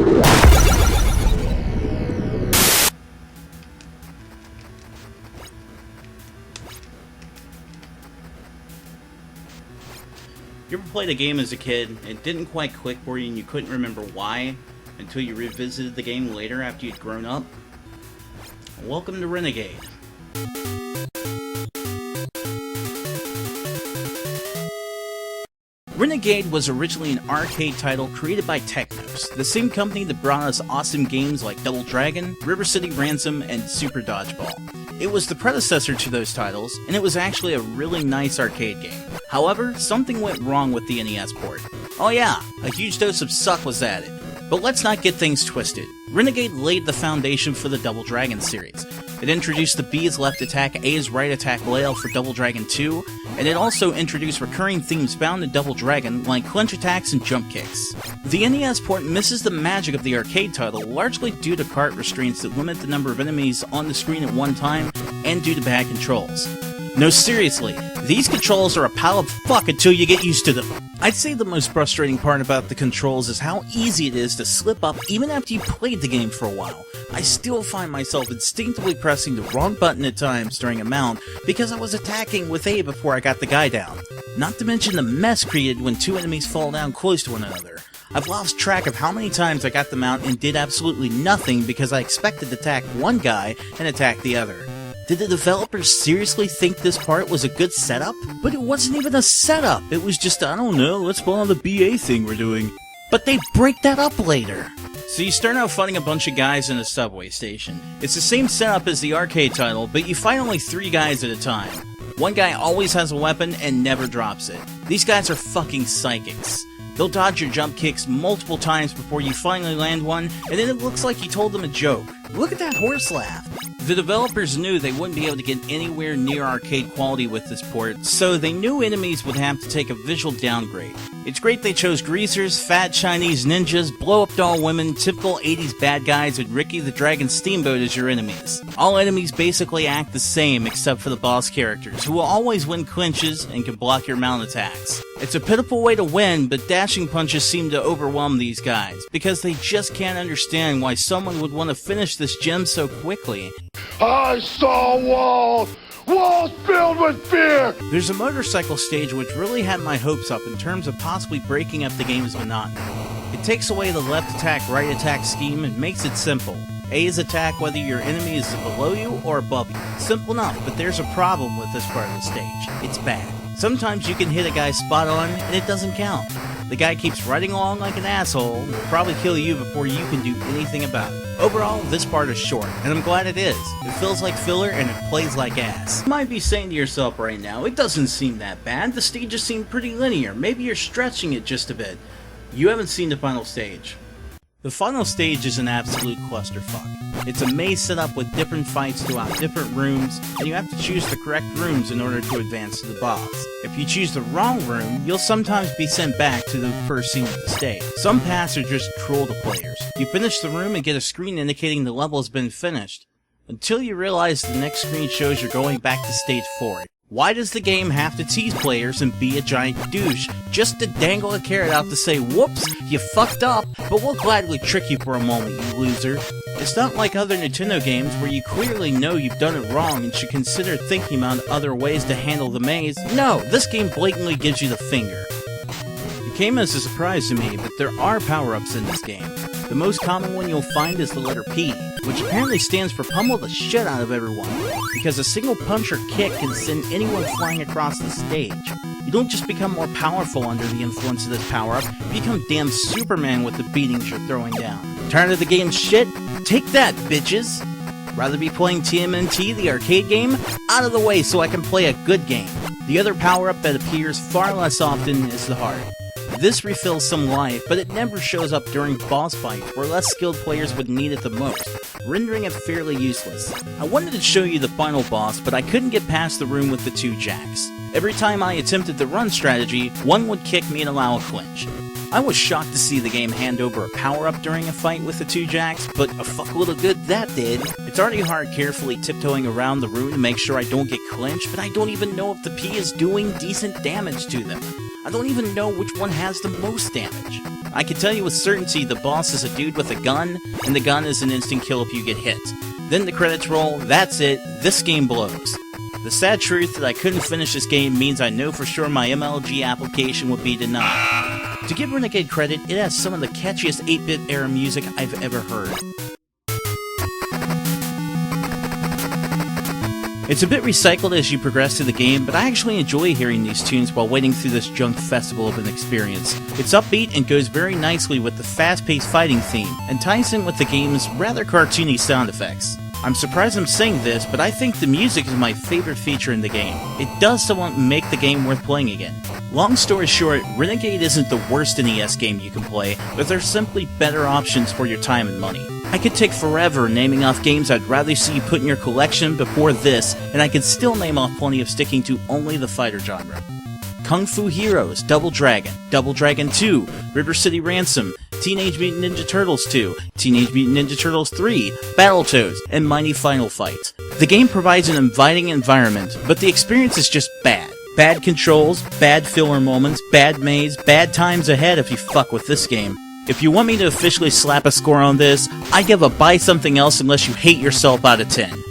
You ever played a game as a kid and it didn't quite click for you and you couldn't remember why until you revisited the game later after you'd grown up? Welcome to Renegade. Renegade was originally an arcade title created by Technos, the same company that brought us awesome games like Double Dragon, River City Ransom, and Super Dodgeball. It was the predecessor to those titles, and it was actually a really nice arcade game. However, something went wrong with the NES port. Oh yeah, a huge dose of suck was added. But let's not get things twisted. Renegade laid the foundation for the Double Dragon series. It introduced the B's left attack, A's right attack layout for Double Dragon 2, and it also introduced recurring themes found in Double Dragon like clinch attacks and jump kicks. The NES port misses the magic of the arcade title largely due to cart restraints that limit the number of enemies on the screen at one time, and due to bad controls. No, seriously, these controls are a pile of fuck until you get used to them. I'd say the most frustrating part about the controls is how easy it is to slip up even after you played the game for a while. I still find myself instinctively pressing the wrong button at times during a mount because I was attacking with A before I got the guy down. Not to mention the mess created when two enemies fall down close to one another. I've lost track of how many times I got the mount and did absolutely nothing because I expected to attack one guy and attack the other. Did the developers seriously think this part was a good setup? But it wasn't even a setup, it was just, I don't know, let's follow the BA thing we're doing. But they break that up later. So you start out fighting a bunch of guys in a subway station. It's the same setup as the arcade title, but you fight only 3 guys at a time. One guy always has a weapon and never drops it. These guys are fucking psychics. They'll dodge your jump kicks multiple times before you finally land one, and then it looks like you told them a joke. Look at that horse laugh. The developers knew they wouldn't be able to get anywhere near arcade quality with this port, so they knew enemies would have to take a visual downgrade. It's great they chose greasers, fat Chinese ninjas, blow-up doll women, typical 80s bad guys, and Ricky the Dragon Steamboat as your enemies. All enemies basically act the same except for the boss characters, who will always win clinches and can block your mount attacks. It's a pitiful way to win, but dashing punches seem to overwhelm these guys, because they just can't understand why someone would want to finish this gem so quickly. I saw walls filled with fear! There's a motorcycle stage which really had my hopes up in terms of possibly breaking up the game's monotony. It takes away the left attack, right attack scheme and makes it simple. A is attack whether your enemy is below you or above you. Simple enough, but there's a problem with this part of the stage. It's bad. Sometimes you can hit a guy spot on and it doesn't count. The guy keeps riding along like an asshole and will probably kill you before you can do anything about it. Overall, this part is short, and I'm glad it is. It feels like filler and it plays like ass. You might be saying to yourself right now, it doesn't seem that bad. The stages seem pretty linear. Maybe you're stretching it just a bit. You haven't seen the final stage. The final stage is an absolute clusterfuck. It's a maze set up with different fights throughout different rooms, and you have to choose the correct rooms in order to advance to the boss. If you choose the wrong room, you'll sometimes be sent back to the first scene of the stage. Some paths are just cruel to players. You finish the room and get a screen indicating the level has been finished, until you realize the next screen shows you're going back to stage 4. Why does the game have to tease players and be a giant douche, just to dangle a carrot out to say, whoops, you fucked up, but we'll gladly trick you for a moment, you loser. It's not like other Nintendo games where you clearly know you've done it wrong and should consider thinking about other ways to handle the maze. No, this game blatantly gives you the finger. It came as a surprise to me, but there are power-ups in this game. The most common one you'll find is the letter P, which apparently stands for pummel the shit out of everyone, because a single punch or kick can send anyone flying across the stage. You don't just become more powerful under the influence of this power-up, you become damn Superman with the beatings you're throwing down. Tired of the game's shit? Take that, bitches! Rather be playing TMNT, the arcade game? Out of the way so I can play a good game. The other power-up that appears far less often is the heart. This refills some life, but it never shows up during boss fights where less skilled players would need it the most, rendering it fairly useless. I wanted to show you the final boss, but I couldn't get past the room with the 2 jacks. Every time I attempted the run strategy, one would kick me and allow a clinch. I was shocked to see the game hand over a power-up during a fight with the 2 jacks, but a fuckload of good that did. It's already hard carefully tiptoeing around the room to make sure I don't get clinched, but I don't even know if the P is doing decent damage to them. I don't even know which one has the most damage. I can tell you with certainty the boss is a dude with a gun, and the gun is an instant kill if you get hit. Then the credits roll, that's it, this game blows. The sad truth that I couldn't finish this game means I know for sure my MLG application would be denied. To give Renegade credit, it has some of the catchiest 8-bit era music I've ever heard. It's a bit recycled as you progress through the game, but I actually enjoy hearing these tunes while waiting through this junk festival of an experience. It's upbeat and goes very nicely with the fast-paced fighting theme, and ties in with the game's rather cartoony sound effects. I'm surprised I'm saying this, but I think the music is my favorite feature in the game. It does somewhat make the game worth playing again. Long story short, Renegade isn't the worst NES game you can play, but there's simply better options for your time and money. I could take forever naming off games I'd rather see you put in your collection before this, and I could still name off plenty of sticking to only the fighter genre. Kung Fu Heroes, Double Dragon 2, River City Ransom, Teenage Mutant Ninja Turtles 2, Teenage Mutant Ninja Turtles 3, Battletoads, and Mighty Final Fight. The game provides an inviting environment, but the experience is just bad. Bad controls, bad filler moments, bad maze, bad times ahead if you fuck with this game. If you want me to officially slap a score on this, I give a buy something else unless you hate yourself out of 10.